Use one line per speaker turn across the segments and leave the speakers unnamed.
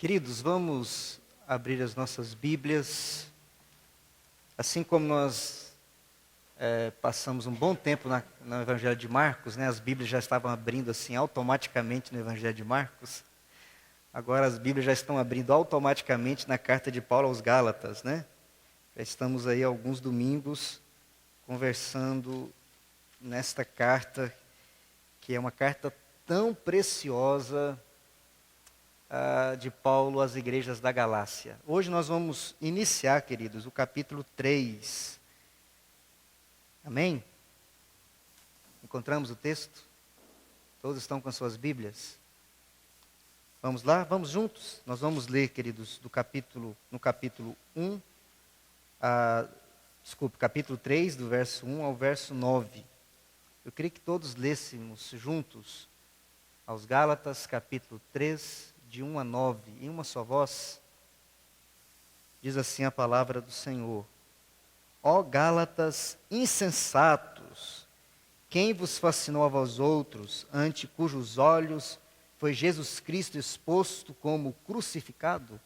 Queridos, vamos abrir as nossas Bíblias. Assim como nós passamos um bom tempo no Evangelho de Marcos, né? As Bíblias já estavam abrindo assim automaticamente no Evangelho de Marcos. Agora as Bíblias já estão abrindo automaticamente na carta de Paulo aos Gálatas, né? Já estamos aí alguns domingos conversando nesta carta, que é uma carta tão preciosa, de Paulo às igrejas da Galácia. Hoje nós vamos iniciar, queridos, o capítulo 3. Amém? Encontramos o texto? Todos estão com suas Bíblias? Vamos lá? Vamos juntos? Nós vamos ler, queridos, no capítulo 3, do verso 1 ao verso 9. Eu queria que todos lêssemos juntos aos Gálatas, capítulo 3, de 1 a 9, em uma só voz. Diz assim a palavra do Senhor: Ó Gálatas insensatos, quem vos fascinou a vós outros, ante cujos olhos foi Jesus Cristo exposto como crucificado?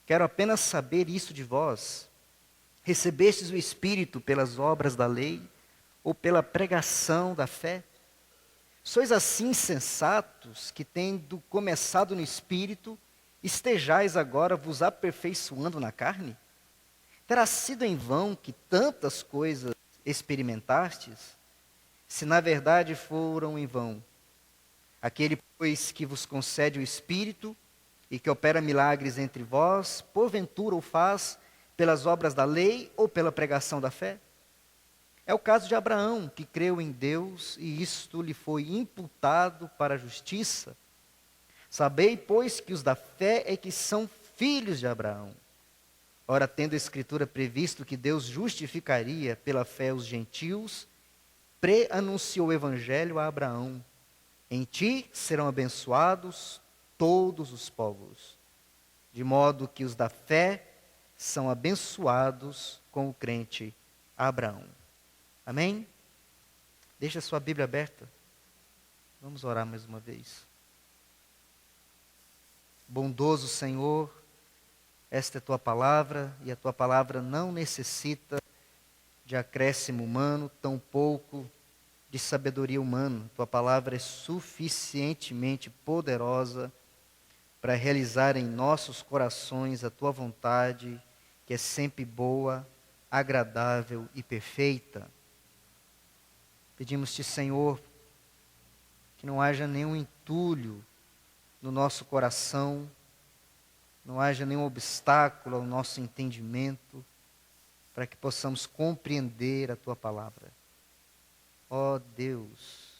Quero apenas saber isso de vós. Recebestes o Espírito pelas obras da lei ou pela pregação da fé? Sois assim insensatos que, tendo começado no Espírito, estejais agora vos aperfeiçoando na carne? Terá sido em vão que tantas coisas experimentastes, se na verdade foram em vão? Aquele, pois, que vos concede o Espírito e que opera milagres entre vós, porventura o faz pelas obras da lei ou pela pregação da fé? É o caso de Abraão, que creu em Deus e isto lhe foi imputado para a justiça. Sabei, pois, que os da fé é que são filhos de Abraão. Ora, tendo a Escritura previsto que Deus justificaria pela fé os gentios, pré-anunciou o Evangelho a Abraão: em ti serão abençoados todos os povos. De modo que os da fé são abençoados com o crente Abraão. Amém? Deixa a sua Bíblia aberta. Vamos orar mais uma vez. Bondoso Senhor, esta é a tua palavra, e a tua palavra não necessita de acréscimo humano, tampouco de sabedoria humana. Tua palavra é suficientemente poderosa para realizar em nossos corações a tua vontade, que é sempre boa, agradável e perfeita. Pedimos-te, Senhor, que não haja nenhum entulho no nosso coração, não haja nenhum obstáculo ao nosso entendimento, para que possamos compreender a tua palavra. Ó Deus,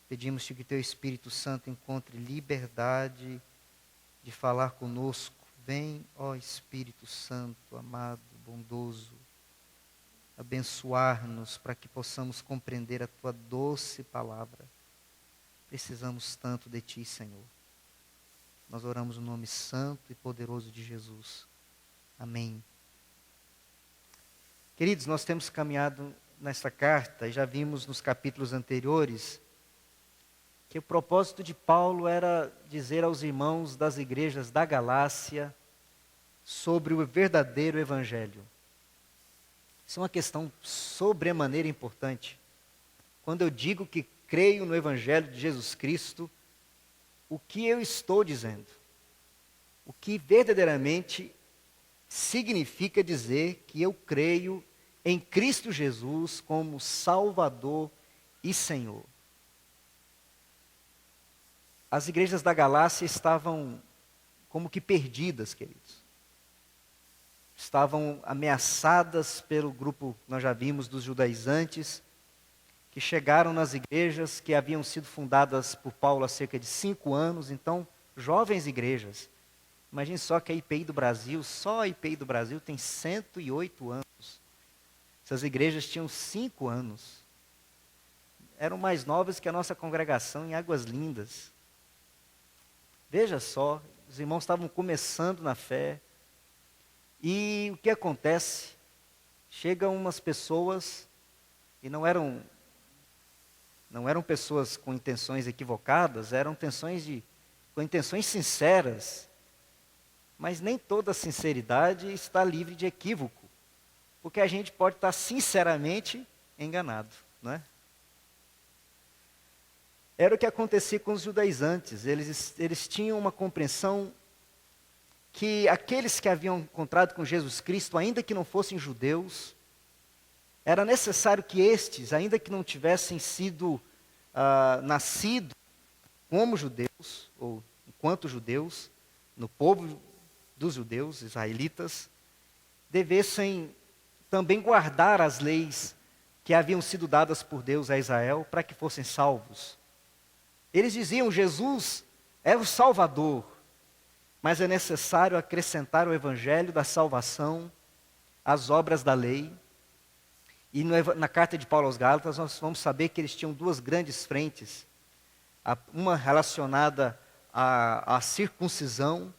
pedimos-te que teu Espírito Santo encontre liberdade de falar conosco. Vem, ó Espírito Santo, amado, bondoso, abençoar-nos para que possamos compreender a tua doce palavra. Precisamos tanto de ti, Senhor. Nós oramos no nome santo e poderoso de Jesus. Amém. Queridos, nós temos caminhado nesta carta e já vimos nos capítulos anteriores que o propósito de Paulo era dizer aos irmãos das igrejas da Galácia sobre o verdadeiro evangelho. Isso é uma questão sobremaneira importante. Quando eu digo que creio no Evangelho de Jesus Cristo, o que eu estou dizendo? O que verdadeiramente significa dizer que eu creio em Cristo Jesus como Salvador e Senhor? As igrejas da Galácia estavam como que perdidas, queridos. Estavam ameaçadas pelo grupo, nós já vimos, dos judaizantes, que chegaram nas igrejas que haviam sido fundadas por Paulo há cerca de 5 anos, então, jovens igrejas. Imagine só que a IPI do Brasil, só a IPI do Brasil tem 108 anos. Essas igrejas tinham 5 anos. Eram mais novas que a nossa congregação em Águas Lindas. Veja só, os irmãos estavam começando na fé. E o que acontece? Chegam umas pessoas, e não eram pessoas com intenções equivocadas, eram com intenções sinceras Mas nem toda sinceridade está livre de equívoco, porque a gente pode estar sinceramente enganado, não é? Era o que acontecia com os judaizantes. Eles tinham uma compreensão que aqueles que haviam encontrado com Jesus Cristo, ainda que não fossem judeus, era necessário que estes, ainda que não tivessem sido nascido como judeus, ou enquanto judeus, no povo dos judeus, israelitas, devessem também guardar as leis que haviam sido dadas por Deus a Israel para que fossem salvos. Eles diziam: Jesus é o Salvador, mas é necessário acrescentar o evangelho da salvação às obras da lei. E na carta de Paulo aos Gálatas nós vamos saber que eles tinham duas grandes frentes, uma relacionada à circuncisão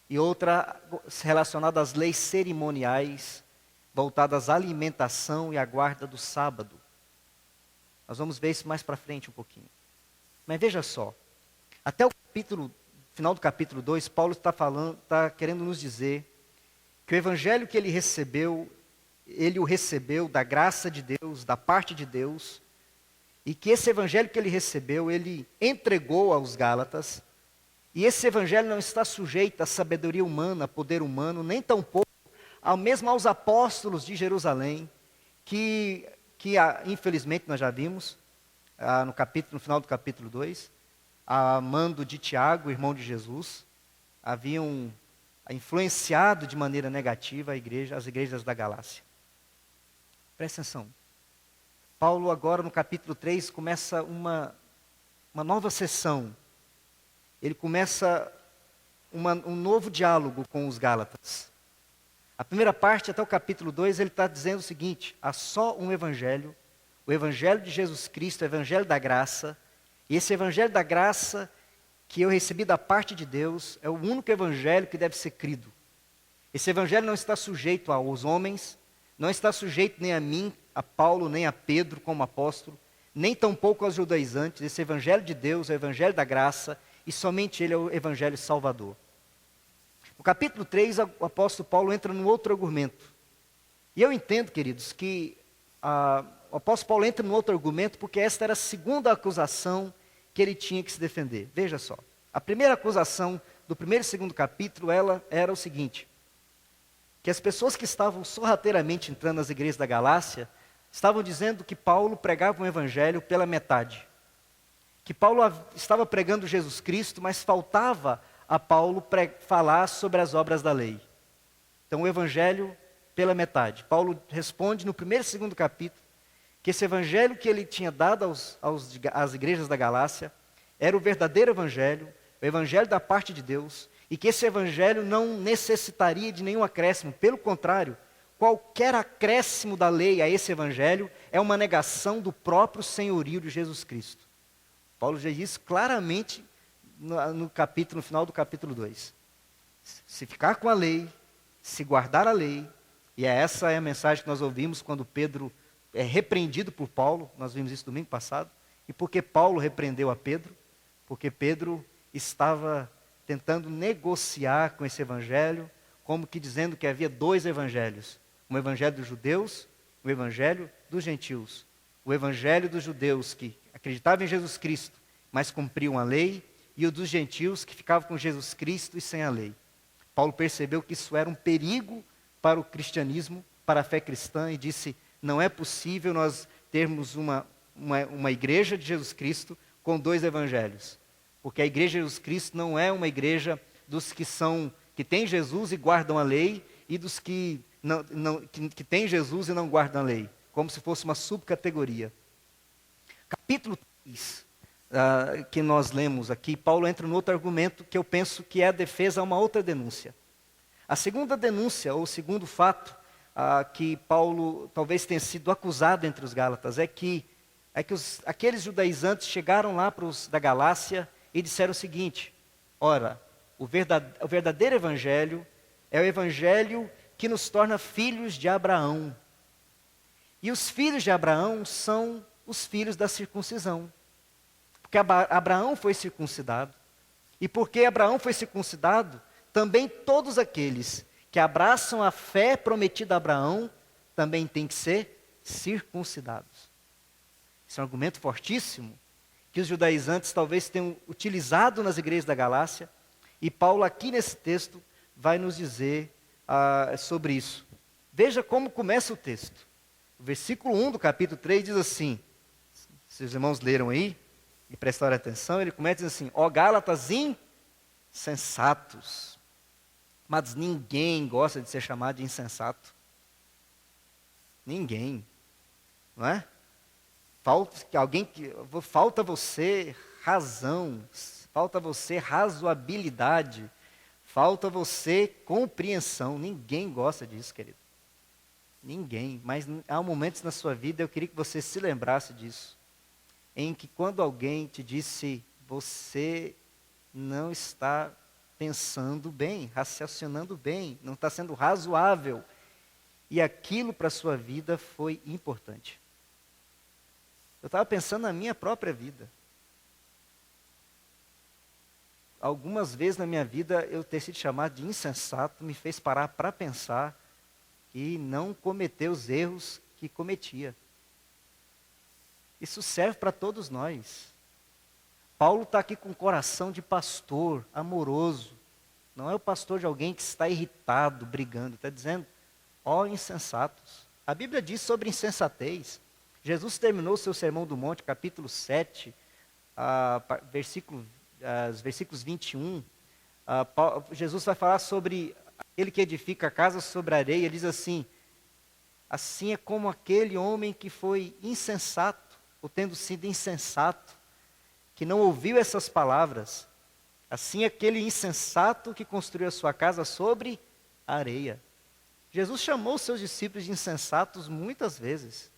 e outra relacionada às leis cerimoniais, voltadas à alimentação e à guarda do sábado. Nós vamos ver isso mais para frente um pouquinho. Mas veja só, até o final do capítulo 2, Paulo está querendo nos dizer que o evangelho que ele o recebeu da graça de Deus, da parte de Deus, e que esse evangelho que ele recebeu, ele entregou aos Gálatas, e esse evangelho não está sujeito à sabedoria humana, poder humano, nem tampouco mesmo aos apóstolos de Jerusalém, que infelizmente nós já vimos, no final do capítulo 2, a mando de Tiago, irmão de Jesus, haviam influenciado de maneira negativa as igrejas da Galácia. Presta atenção. Paulo agora no capítulo 3 começa uma nova sessão. Ele começa um novo diálogo com os Gálatas. A primeira parte, até o capítulo 2, ele está dizendo o seguinte: há só um evangelho, o evangelho de Jesus Cristo, o evangelho da graça, e esse evangelho da graça que eu recebi da parte de Deus é o único evangelho que deve ser crido. Esse evangelho não está sujeito aos homens, não está sujeito nem a mim, a Paulo, nem a Pedro como apóstolo, nem tampouco aos judaizantes. Esse evangelho de Deus é o evangelho da graça e somente ele é o evangelho salvador. No capítulo 3, o apóstolo Paulo entra num outro argumento. E eu entendo, queridos, que o apóstolo Paulo entra num outro argumento porque esta era a segunda acusação que ele tinha que se defender. Veja só, a primeira acusação do primeiro e segundo capítulo era o seguinte: que as pessoas que estavam sorrateiramente entrando nas igrejas da Galácia estavam dizendo que Paulo pregava um evangelho pela metade. Que Paulo estava pregando Jesus Cristo, mas faltava a Paulo falar sobre as obras da lei. Então o evangelho pela metade. Paulo responde no primeiro e segundo capítulo que esse evangelho que ele tinha dado às igrejas da Galácia era o verdadeiro evangelho, o evangelho da parte de Deus, e que esse evangelho não necessitaria de nenhum acréscimo. Pelo contrário, qualquer acréscimo da lei a esse evangelho é uma negação do próprio senhorio de Jesus Cristo. Paulo já diz claramente no final do capítulo 2. Se ficar com a lei, se guardar a lei, e essa é a mensagem que nós ouvimos quando Pedro é repreendido por Paulo, nós vimos isso domingo passado. E por que Paulo repreendeu a Pedro? Porque Pedro estava tentando negociar com esse evangelho, como que dizendo que havia dois evangelhos: um evangelho dos judeus, um evangelho dos gentios. O evangelho dos judeus que acreditavam em Jesus Cristo, mas cumpriam a lei, e o dos gentios que ficavam com Jesus Cristo e sem a lei. Paulo percebeu que isso era um perigo para o cristianismo, para a fé cristã, e disse: não é possível nós termos uma igreja de Jesus Cristo com dois evangelhos. Porque a igreja de Jesus Cristo não é uma igreja dos que têm Jesus e guardam a lei, e dos que têm Jesus e não guardam a lei, como se fosse uma subcategoria. Capítulo 3, que nós lemos aqui, Paulo entra no outro argumento que eu penso que é a defesa a uma outra denúncia. A segunda denúncia, ou o segundo fato, que Paulo talvez tenha sido acusado entre os Gálatas, é que aqueles judaizantes chegaram lá para os da Galácia e disseram o seguinte: ora, o verdadeiro evangelho é o evangelho que nos torna filhos de Abraão. E os filhos de Abraão são os filhos da circuncisão. Porque Abraão foi circuncidado. E porque Abraão foi circuncidado, também todos aqueles que abraçam a fé prometida a Abraão também têm que ser circuncidados. Esse é um argumento fortíssimo que os judaizantes talvez tenham utilizado nas igrejas da Galácia, e Paulo aqui nesse texto vai nos dizer sobre isso. Veja como começa o texto. O versículo 1 do capítulo 3 diz assim, se os irmãos leram aí e prestaram atenção, ele começa dizendo assim: ó Gálatas insensatos. Mas ninguém gosta de ser chamado de insensato. Ninguém, não é? Falta você razão, falta você razoabilidade, falta você compreensão. Ninguém gosta disso, querido. Ninguém. Mas há momentos na sua vida, eu queria que você se lembrasse disso, em que quando alguém te disse, você não está pensando bem, raciocinando bem, não está sendo razoável, e aquilo para a sua vida foi importante. Eu estava pensando na minha própria vida. Algumas vezes na minha vida eu ter sido chamado de insensato me fez parar para pensar e não cometer os erros que cometia. Isso serve para todos nós. Paulo está aqui com o coração de pastor, amoroso. Não é o pastor de alguém que está irritado, brigando. Está dizendo, ó insensatos. A Bíblia diz sobre insensatez. Jesus terminou o seu Sermão do Monte, capítulo 7, versículos 21. Jesus vai falar sobre aquele que edifica a casa sobre a areia. Ele diz assim: assim é como aquele homem que foi insensato, ou tendo sido insensato, que não ouviu essas palavras. Assim é aquele insensato que construiu a sua casa sobre a areia. Jesus chamou os seus discípulos de insensatos muitas vezes.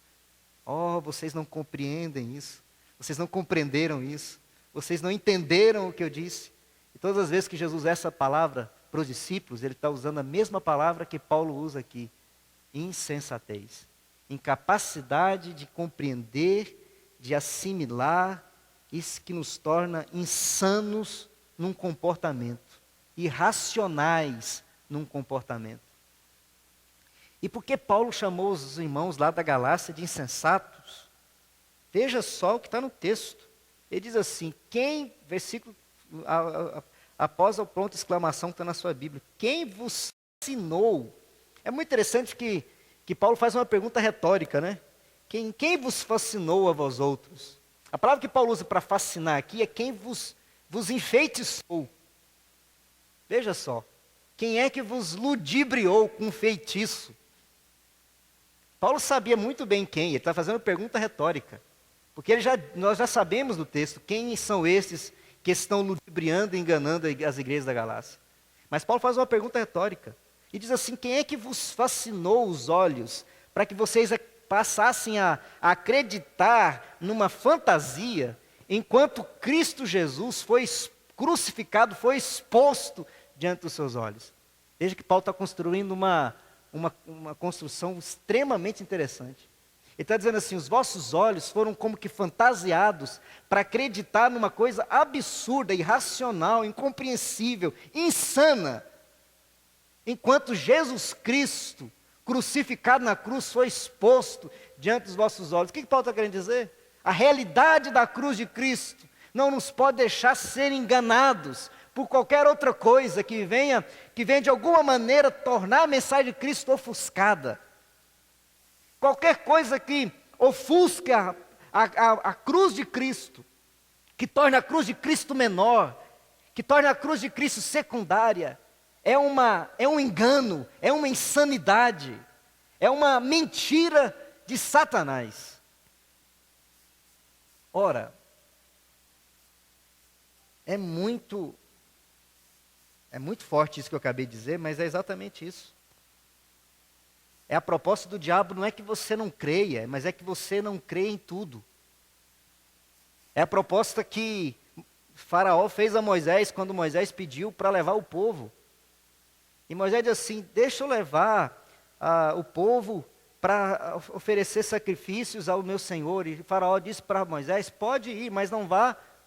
Oh, vocês não compreendem isso. Vocês não compreenderam isso. Vocês não entenderam o que eu disse. E todas as vezes que Jesus usa essa palavra para os discípulos, ele está usando a mesma palavra que Paulo usa aqui. Insensatez. Incapacidade de compreender, de assimilar, isso que nos torna insanos num comportamento, irracionais num comportamento. E por que Paulo chamou os irmãos lá da Galácia de insensatos? Veja só o que está no texto. Ele diz assim, versículo, após a pronta exclamação que está na sua Bíblia, quem vos fascinou? É muito interessante que Paulo faz uma pergunta retórica, né? Quem vos fascinou a vós outros? A palavra que Paulo usa para fascinar aqui é quem vos enfeitiçou. Veja só, quem é que vos ludibriou com feitiço? Paulo sabia muito bem quem, ele está fazendo pergunta retórica. Porque nós já sabemos do texto quem são esses que estão ludibriando e enganando as igrejas da Galácia. Mas Paulo faz uma pergunta retórica. E diz assim, quem é que vos fascinou os olhos para que vocês passassem a acreditar numa fantasia, enquanto Cristo Jesus foi crucificado, foi exposto diante dos seus olhos? Veja que Paulo está construindo uma construção extremamente interessante. Ele está dizendo assim, os vossos olhos foram como que fantasiados para acreditar numa coisa absurda, irracional, incompreensível, insana, enquanto Jesus Cristo, crucificado na cruz, foi exposto diante dos vossos olhos. O que Paulo está querendo dizer? A realidade da cruz de Cristo não nos pode deixar ser enganados por qualquer outra coisa que venha de alguma maneira tornar a mensagem de Cristo ofuscada. Qualquer coisa que ofusque a cruz de Cristo, que torne a cruz de Cristo menor, que torne a cruz de Cristo secundária, é um engano, é uma insanidade, é uma mentira de Satanás. Ora, é muito forte isso que eu acabei de dizer, mas é exatamente isso. A proposta do diabo não é que você não creia, mas é que você não crê em tudo. É a proposta que Faraó fez a Moisés quando Moisés pediu para levar o povo. E Moisés diz assim, deixa eu levar o povo para oferecer sacrifícios ao meu Senhor. E Faraó disse para Moisés, pode ir, mas não vá